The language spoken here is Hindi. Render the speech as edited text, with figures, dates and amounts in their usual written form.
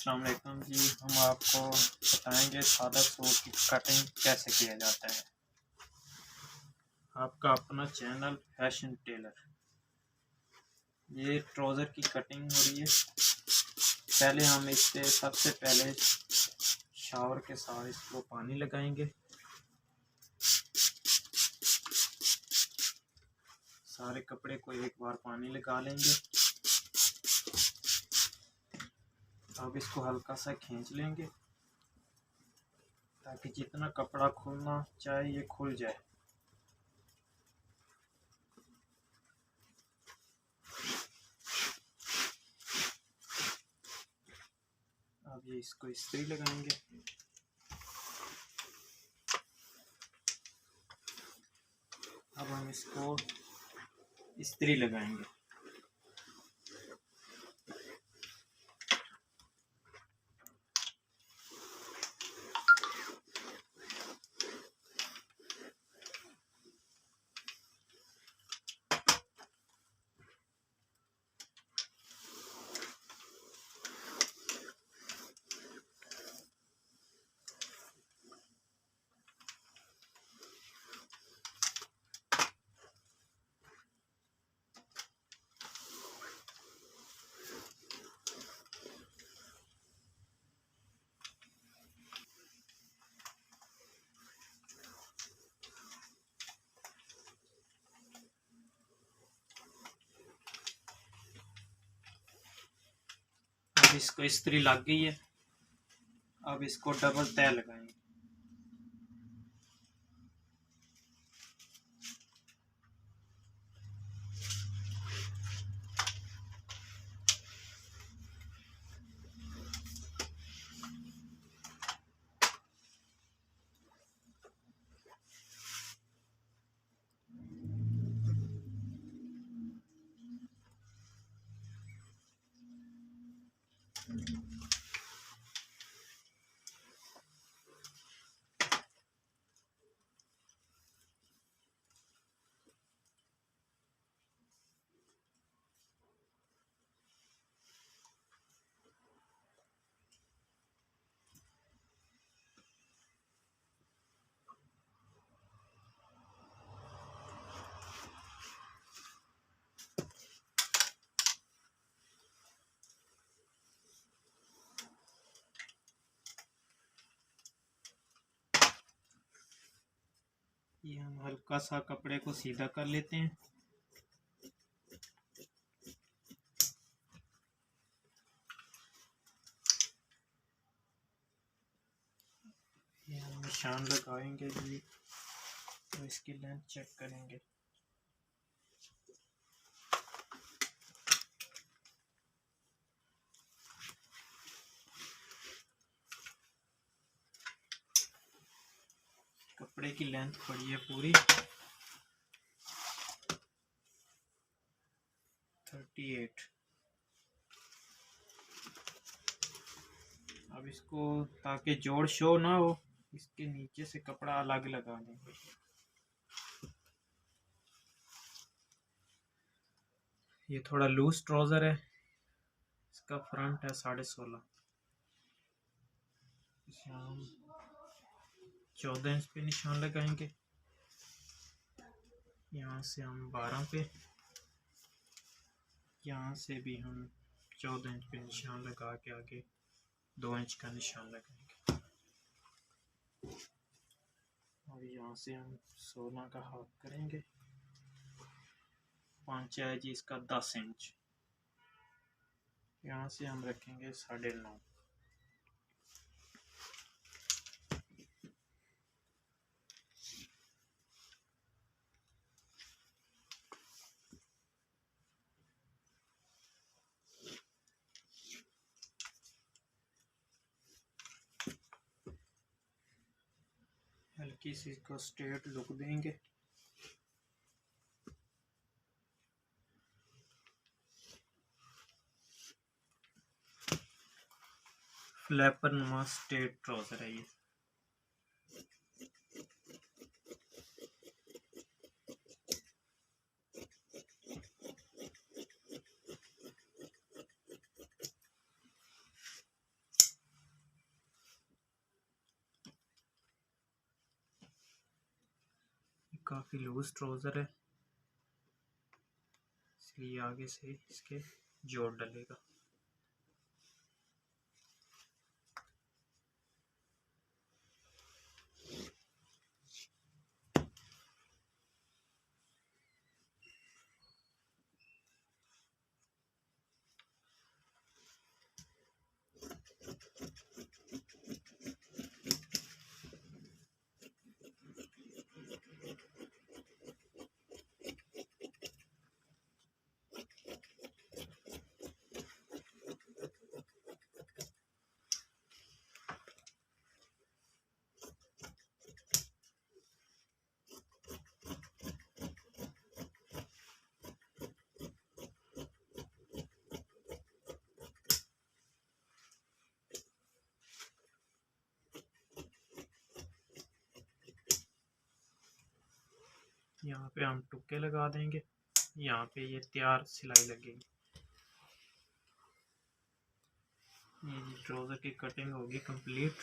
अस्सलाम वालेकुम जी। हम आपको बताएंगे सादा सूट की कटिंग कैसे किया जाता है। आपका अपना चैनल फैशन टेलर। ये ट्राउज़र की कटिंग हो रही है। पहले हम इससे सबसे पहले शावर के साथ इसको पानी लगाएंगे। सारे कपड़े को एक बार पानी लगा लेंगे। अब इसको हल्का सा खींच लेंगे ताकि जितना कपड़ा खुलना चाहे ये खुल जाए। अब ये इसको इस्त्री लगाएंगे। अब हम इसको इस्त्री लगाएंगे। अब इसको इस्त्री लग गई है। अब इसको डबल तय लगाएंगे। ये हम हल्का सा कपड़े को सीधा कर लेते हैं। ये हम निशान लगाएंगे जी, तो इसकी लेंथ चेक करेंगे। कपड़े की लेंथ पड़ी है पूरी 38। अब इसको ताकि जोड़ शो ना हो, इसके नीचे से कपड़ा अलग लगा देंगे। ये थोड़ा लूज ट्राउजर है। इसका फ्रंट है 16.5। इसे हम 14 इंच पे निशान लगाएंगे। यहाँ से हम 12 पे, यहाँ से भी हम 14 इंच पे निशान लगा के आगे 2 इंच का निशान लगाएंगे। और यहाँ से हम 16 का हाफ करेंगे। 5 है जी इसका 10 इंच। यहाँ से हम रखेंगे 9.5। हल्की सी इसको स्ट्रेट लुक देंगे। फ्लैपर नुमा स्ट्रेट ट्राउजर है ये। काफ़ी लूज ट्राउज़र है, इसलिए आगे से इसके जोड़ डलेगा। यहाँ पे हम टुक्के लगा देंगे, यहाँ पे ये तैयार सिलाई लगेगी। ये जी ट्राउज़र की कटिंग होगी कंप्लीट।